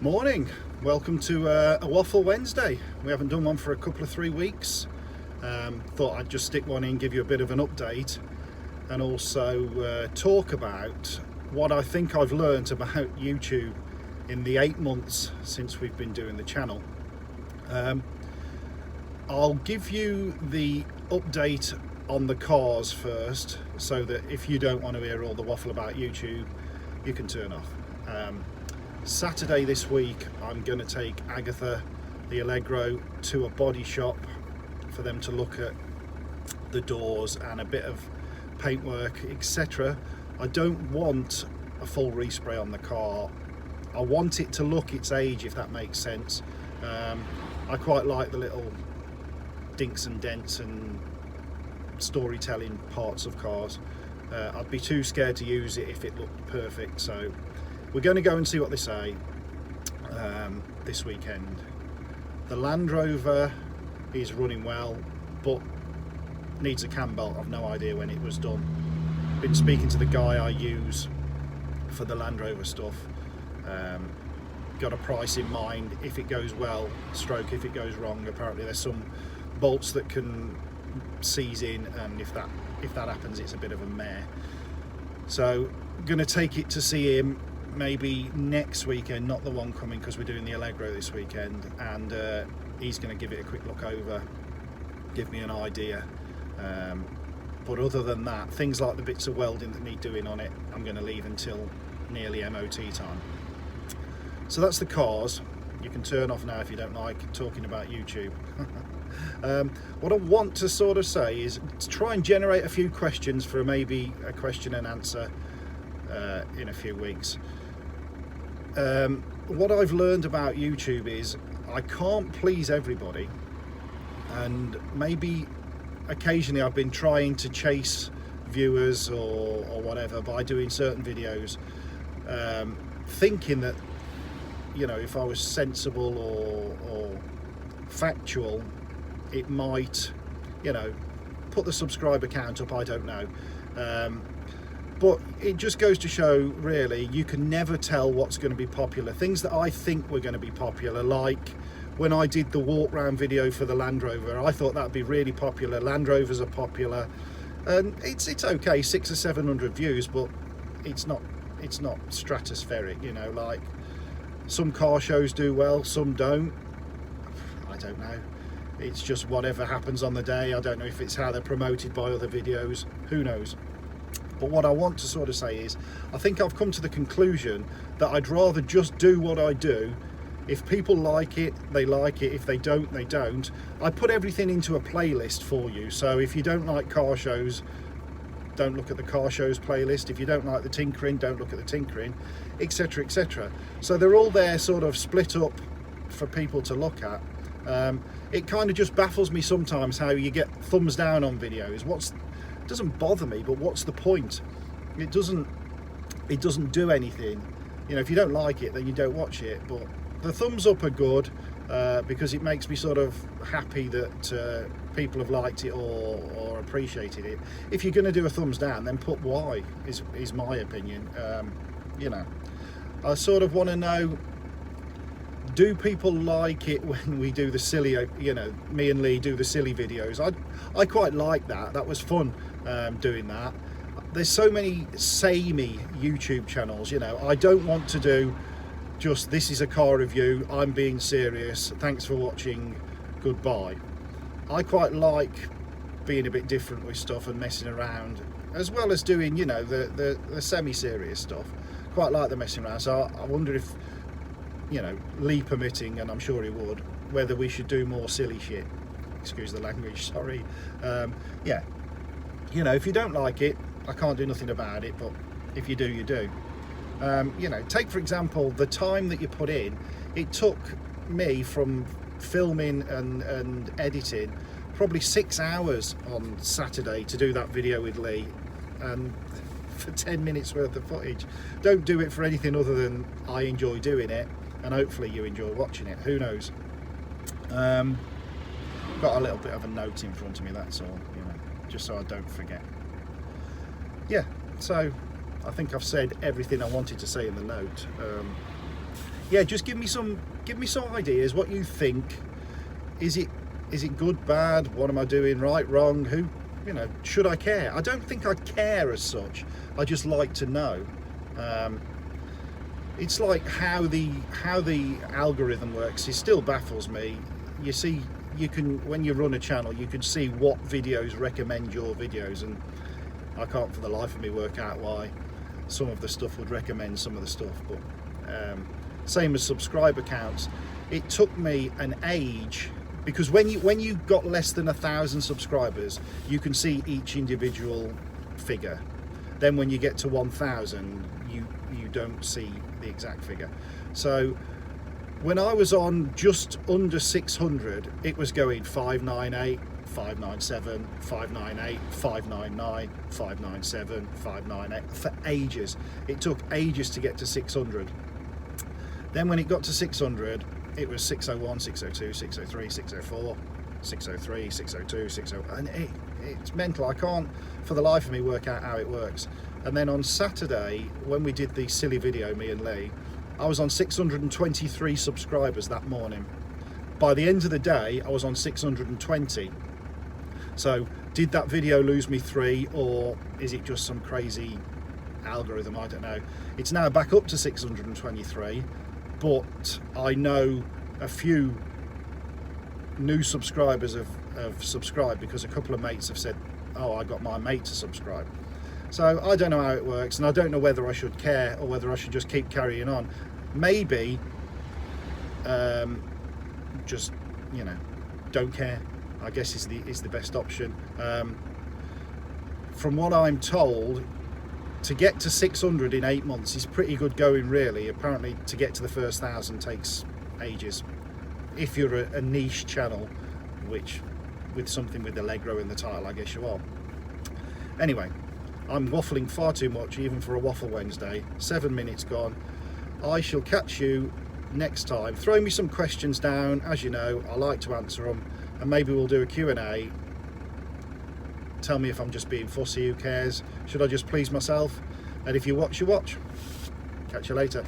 Morning, welcome to a Waffle Wednesday. We haven't done one for a couple of 3 weeks. Thought I'd just stick one in, give you a bit of an update, and also talk about what I think I've learnt about YouTube in the 8 months since we've been doing the channel. I'll give you the update on the cars first, so that if you don't want to hear all the waffle about YouTube, you can turn off. Saturday this week I'm going to take Agatha, the Allegro, to a body shop for them to look at the doors and a bit of paintwork, etc. I don't want a full respray on the car. I want it to look its age, if that makes sense. I quite like the little dinks and dents and storytelling parts of cars. I'd be too scared to use it if it looked perfect, so we're going to go and see what they say this weekend. The Land Rover is running well, but needs a cam belt. I've no idea when it was done. Been speaking to the guy I use for the Land Rover stuff. Got a price in mind if it goes well, stroke if it goes wrong. Apparently there's some bolts that can seize in, and if that happens, it's a bit of a mare. So going to take it to see him maybe next weekend, not the one coming, because we're doing the Allegro this weekend, and he's going to give it a quick look over, give me an idea. But other than that, things like the bits of welding that need doing on it, I'm going to leave until nearly MOT time. So that's the cars. You can turn off now if you don't like talking about YouTube. What I want to sort of say is to try and generate a few questions for maybe a question and answer in a few weeks. What I've learned about YouTube is I can't please everybody, and maybe occasionally I've been trying to chase viewers or whatever by doing certain videos, thinking that, you know, if I was sensible or factual, it might, you know, put the subscriber count up. I don't know. But it just goes to show, really, you can never tell what's going to be popular. Things that I think were going to be popular, like when I did the walk round video for the Land Rover, I thought that would be really popular. Land Rovers are popular, and it's okay, 600 or 700 views, but it's not stratospheric, you know. Like some car shows do well, some don't. I don't know. It's just whatever happens on the day. I don't know if it's how they're promoted by other videos. Who knows? But what I want to sort of say is, I think I've come to the conclusion that I'd rather just do what I do. If people like it, they like it. If they don't, they don't. I put everything into a playlist for you. So if you don't like car shows, don't look at the car shows playlist. If you don't like the tinkering, don't look at the tinkering, etc., etc. So they're all there, sort of split up for people to look at. It kind of just baffles me sometimes how you get thumbs down on videos. It doesn't bother me, but what's the point? It doesn't do anything. You know, if you don't like it, then you don't watch it. But the thumbs up are good, because it makes me sort of happy that people have liked it or appreciated it. If you're going to do a thumbs down, then put why, is my opinion. You know, I sort of want to know, do people like it when we do the silly, you know, me and Lee do the silly videos? I quite like that. That was fun, doing that. There's so many samey YouTube channels, you know. I don't want to do just, this is a car review, I'm being serious, thanks for watching, goodbye. I quite like being a bit different with stuff and messing around, as well as doing, you know, the semi-serious stuff. Quite like the messing around. So I wonder if, you know, Lee permitting, and I'm sure he would, whether we should do more silly shit. Excuse the language, sorry. Yeah, you know, if you don't like it, I can't do nothing about it, but if you do, you do. You know, take for example the time that you put in. It took me from filming and editing probably 6 hours on Saturday to do that video with Lee, and for 10 minutes worth of footage. Don't do it for anything other than I enjoy doing it, and hopefully you enjoy watching it. Who knows? Got a little bit of a note in front of me, that's all, you know, just so I don't forget. Yeah, so I think I've said everything I wanted to say in the note. yeah, just give me some ideas. What you think? Is it good, bad? What am I doing right, wrong? Who, you know, should I care? I don't think I care as such. I just like to know. It's like how the algorithm works. It still baffles me. You see, you can, when you run a channel, you can see what videos recommend your videos, and I can't for the life of me work out why some of the stuff would recommend some of the stuff. But same as subscriber counts. It took me an age, because when you got less than 1,000 subscribers, you can see each individual figure. Then when you get to 1,000, you don't see the exact figure. So when I was on just under 600, it was going 598, 597, 598, 599, 597, 598 for ages. It took ages to get to 600. Then when it got to 600, it was 601, 602, 603, 604, 603, 602, 602, and it's mental. I can't for the life of me work out how it works. And then on Saturday, when we did the silly video, me and Lee, I was on 623 subscribers that morning. By the end of the day, I was on 620. So did that video lose me 3, or is it just some crazy algorithm? I don't know. It's now back up to 623, but I know a few new subscribers have subscribed because a couple of mates have said, oh, I got my mate to subscribe. So I don't know how it works, and I don't know whether I should care or whether I should just keep carrying on. Maybe just, you know, don't care, I guess is the best option. From what I'm told, to get to 600 in 8 months is pretty good going, really. Apparently to get to the first 1,000 takes ages if you're a niche channel, which with something with Allegro in the title, I guess you are. Anyway, I'm waffling far too much even for a Waffle Wednesday. 7 minutes gone. I shall catch you next time. Throw me some questions down. As you know, I like to answer them, and maybe we'll do a Q&A. Tell me if I'm just being fussy, who cares? Should I just please myself? And if you watch, you watch. Catch you later.